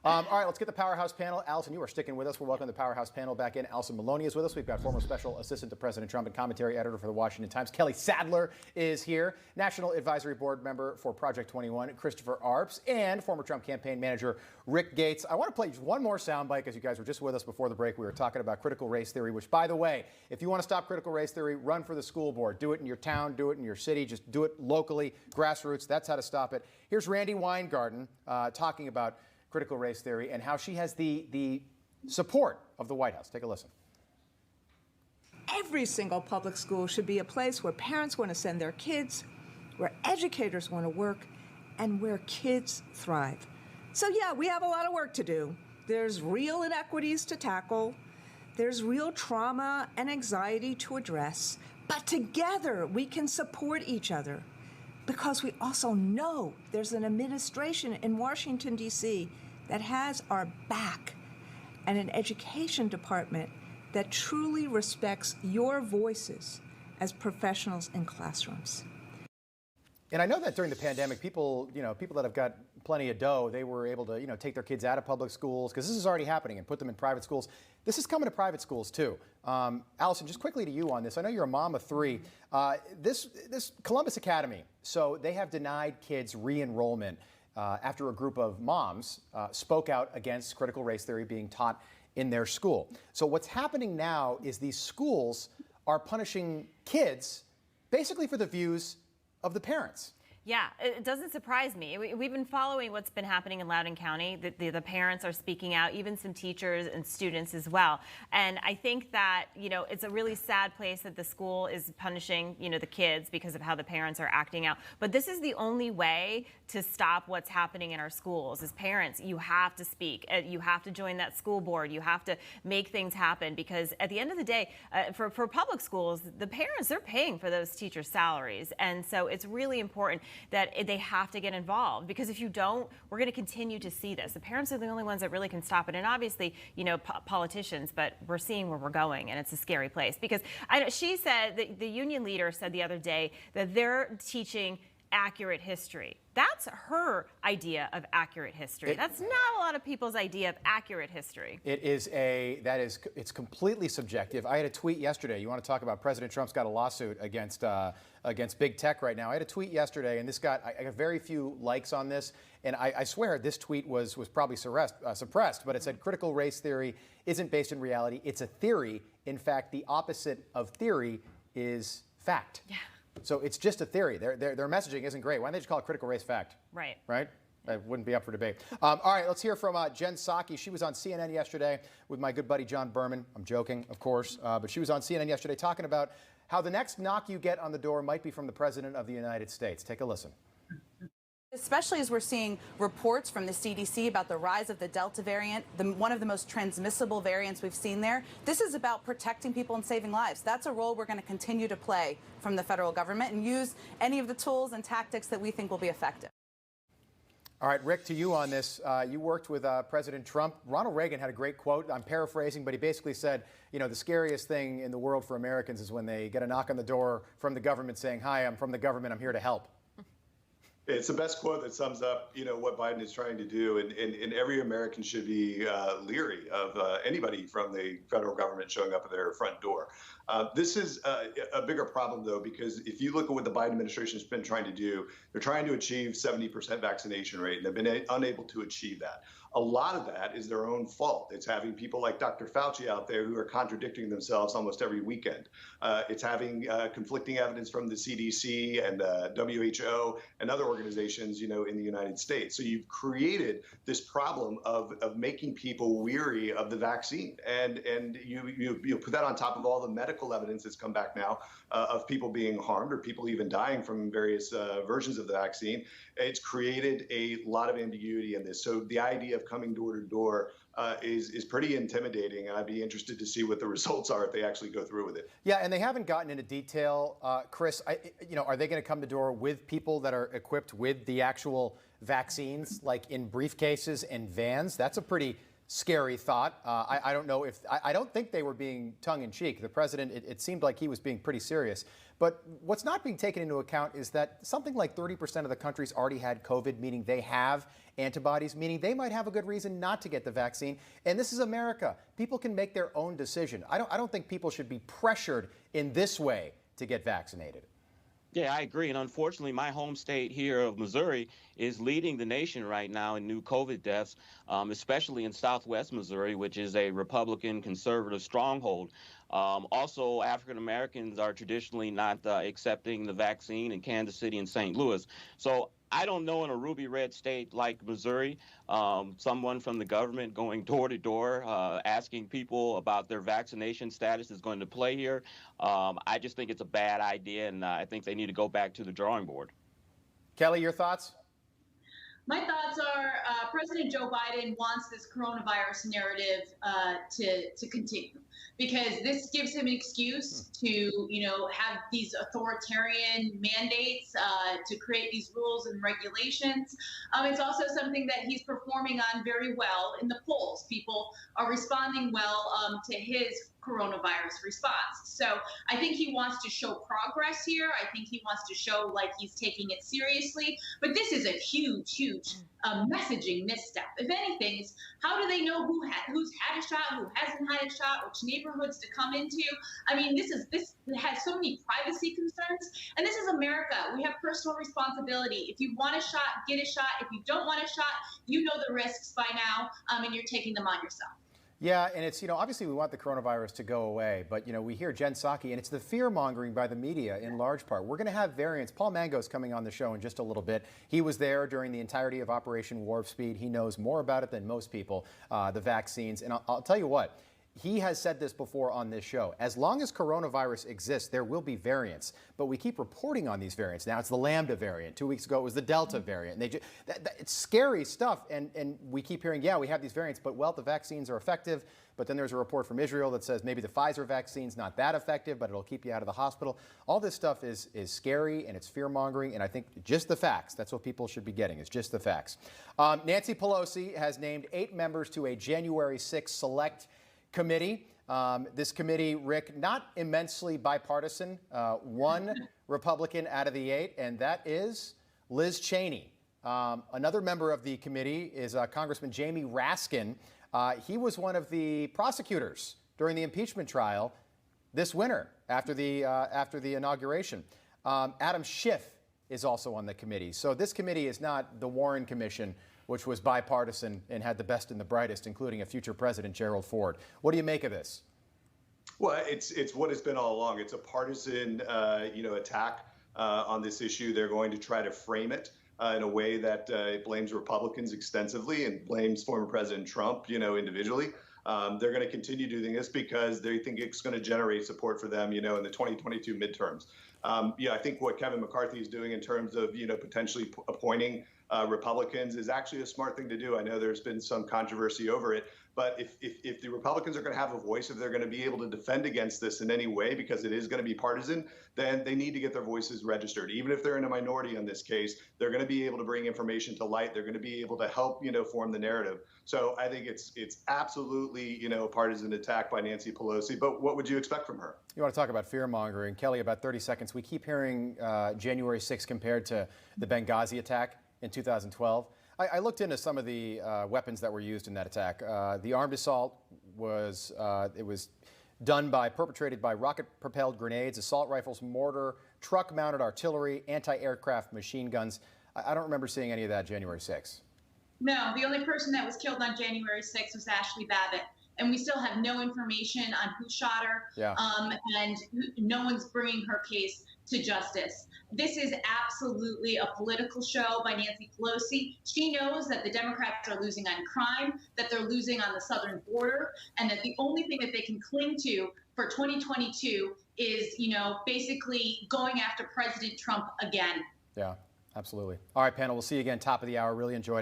All right, let's get the Powerhouse panel. Allison, you are sticking with us. We're welcoming the Powerhouse panel back in. Allison Maloney is with us. We've got former special assistant to President Trump and commentary editor for the Washington Times, Kelly Sadler, is here. National Advisory Board member for Project 21, Christopher Arps, and former Trump campaign manager Rick Gates. I want to play just one more soundbite because you guys were just with us before the break. We were talking about critical race theory, which, by the way, if you want to stop critical race theory, run for the school board. Do it in your town, do it in your city, just do it locally, grassroots. That's how to stop it. Here's Randi Weingarten talking about critical race theory and how she has the support of the White House. Take a listen. Every single public school should be a place where parents want to send their kids, where educators want to work, and where kids thrive. So yeah, we have a lot of work to do. There's real inequities to tackle. There's real trauma and anxiety to address. But together we can support each other because we also know there's an administration in Washington, D.C. that has our back and an education department that truly respects your voices as professionals in classrooms. And I know that during the pandemic, people that have got plenty of dough, they were able to, take their kids out of public schools because this is already happening and put them in private schools. This is coming to private schools too. Allison, just quickly to you on this. I know you're a mom of three. This Columbus Academy, so they have denied kids re-enrollment after a group of moms spoke out against critical race theory being taught in their school. So what's happening now is these schools are punishing kids basically for the views of the parents. Yeah, it doesn't surprise me. We've been following what's been happening in Loudoun County. The parents are speaking out, even some teachers and students as well. And I think that, it's a really sad place that the school is punishing, the kids because of how the parents are acting out. But this is the only way to stop what's happening in our schools. As parents, you have to speak. You have to join that school board. You have to make things happen because at the end of the day, for public schools, the parents, they're paying for those teachers' salaries. And so it's really important that they have to get involved because if you don't, we're going to continue to see this. The parents are the only ones that really can stop it. And obviously, politicians, but we're seeing where we're going and it's a scary place because she said, the union leader said the other day that they're teaching accurate history. That's her idea of accurate history. That's not a lot of people's idea of accurate history. It's completely subjective. I had a tweet yesterday. You want to talk about President Trump's got a lawsuit against big tech right now. I had a tweet yesterday, and I got very few likes on this, and I swear this tweet was probably suppressed, but it said critical race theory isn't based in reality. It's a theory. In fact, the opposite of theory is fact. Yeah. So it's just a theory. Their messaging isn't great. Why don't they just call it critical race fact? Right. Right? That wouldn't be up for debate. All right, let's hear from Jen Psaki. She was on CNN yesterday with my good buddy John Berman. I'm joking, of course, but she was on CNN yesterday talking about how the next knock you get on the door might be from the President of the United States. Take a listen. Especially as we're seeing reports from the CDC about the rise of the Delta variant, one of the most transmissible variants we've seen there. This is about protecting people and saving lives. That's a role we're going to continue to play from the federal government and use any of the tools and tactics that we think will be effective. All right, Rick, to you on this. You worked with President Trump. Ronald Reagan had a great quote. I'm paraphrasing, but he basically said, the scariest thing in the world for Americans is when they get a knock on the door from the government saying, hi, I'm from the government. I'm here to help. It's the best quote that sums up, what Biden is trying to do, and every American should be leery of anybody from the federal government showing up at their front door. This is a bigger problem, though, because if you look at what the Biden administration has been trying to do, they're trying to achieve 70% vaccination rate, and they've been unable to achieve that. A lot of that is their own fault. It's having people like Dr. Fauci out there who are contradicting themselves almost every weekend. It's having conflicting evidence from the CDC and WHO and other organizations, in the United States. So you've created this problem of making people weary of the vaccine, and you put that on top of all the medical evidence that's come back now of people being harmed or people even dying from various versions of the vaccine. It's created a lot of ambiguity in this. So the idea of coming door to door is pretty intimidating, and I'd be interested to see what the results are if they actually go through with it. Yeah, and they haven't gotten into detail, Chris. Are they going to come to door with people that are equipped with the actual vaccines, like in briefcases and vans? That's a pretty scary thought. I don't know if I don't think they were being tongue in cheek. The president, it seemed like he was being pretty serious. But what's not being taken into account is that something like 30% of the country's already had COVID, meaning they have antibodies, meaning they might have a good reason not to get the vaccine. And this is America. People can make their own decision. I don't think people should be pressured in this way to get vaccinated. Yeah, I agree. And unfortunately, my home state here of Missouri is leading the nation right now in new COVID deaths, especially in southwest Missouri, which is a Republican conservative stronghold. Also, African Americans are traditionally not accepting the vaccine in Kansas City and St. Louis. So I don't know in a ruby red state like Missouri, someone from the government going door to door asking people about their vaccination status is going to play here. I just think it's a bad idea, and I think they need to go back to the drawing board. Kelly, your thoughts? My thoughts are President Joe Biden wants this coronavirus narrative to continue, because this gives him an excuse to, have these authoritarian mandates, to create these rules and regulations. It's also something that he's performing on very well in the polls. People are responding well to his coronavirus response. So I think he wants to show progress here. I think he wants to show like he's taking it seriously. But this is a huge messaging misstep. If anything, is how do they know who's had a shot, who hasn't had a shot, which neighborhoods to come into? I mean, this has so many privacy concerns, and this is America. We have personal responsibility. If you want a shot, get a shot. If you don't want a shot, you know the risks by now, and you're taking them on yourself. Yeah, and it's, obviously we want the coronavirus to go away, but, we hear Jen Psaki, and it's the fear-mongering by the media in large part. We're going to have variants. Paul Mango's coming on the show in just a little bit. He was there during the entirety of Operation Warp Speed. He knows more about it than most people, the vaccines. And I'll tell you what, he has said this before on this show. As long as coronavirus exists, there will be variants. But we keep reporting on these variants. Now it's the Lambda variant. 2 weeks ago it was the Delta variant. And it's scary stuff. And we keep hearing, yeah, we have these variants, but well, the vaccines are effective. But then there's a report from Israel that says maybe the Pfizer vaccine's not that effective, but it'll keep you out of the hospital. All this stuff is scary, and it's fear-mongering. And I think just the facts, that's what people should be getting, is just the facts. Nancy Pelosi has named 8 members to a January 6th select committee. This committee, Rick, not immensely bipartisan. One Republican out of the 8, and that is Liz Cheney. Another member of the committee is Congressman Jamie Raskin. He was one of the prosecutors during the impeachment trial this winter after the inauguration. Adam Schiff is also on the committee. So this committee is not the Warren Commission, which was bipartisan and had the best and the brightest, including a future president, Gerald Ford. What do you make of this? Well, it's what it's been all along. It's a partisan, attack on this issue. They're going to try to frame it in a way that it blames Republicans extensively and blames former President Trump, individually. They're going to continue doing this because they think it's going to generate support for them, in the 2022 midterms. I think what Kevin McCarthy is doing in terms of, potentially appointing Republicans is actually a smart thing to do. I know there's been some controversy over it, but if the Republicans are going to have a voice, if they're going to be able to defend against this in any way, because it is going to be partisan, then they need to get their voices registered. Even if they're in a minority in this case, they're going to be able to bring information to light. They're going to be able to help, form the narrative. So I think it's absolutely, a partisan attack by Nancy Pelosi. But what would you expect from her? You want to talk about fear-mongering. Kelly, about 30 seconds. We keep hearing January 6th compared to the Benghazi attack in 2012. I looked into some of the weapons that were used in that attack. The armed assault was perpetrated by rocket-propelled grenades, assault rifles, mortar, truck-mounted artillery, anti-aircraft machine guns. I don't remember seeing any of that January 6th. No, the only person that was killed on January 6th was Ashley Babbitt. And we still have no information on who shot her. Yeah. And no one's bringing her case to justice. This is absolutely a political show by Nancy Pelosi. She knows that the Democrats are losing on crime, that they're losing on the southern border, and that the only thing that they can cling to for 2022 is, basically going after President Trump again. Yeah, absolutely. All right, panel, we'll see you again top of the hour. Really enjoyed it.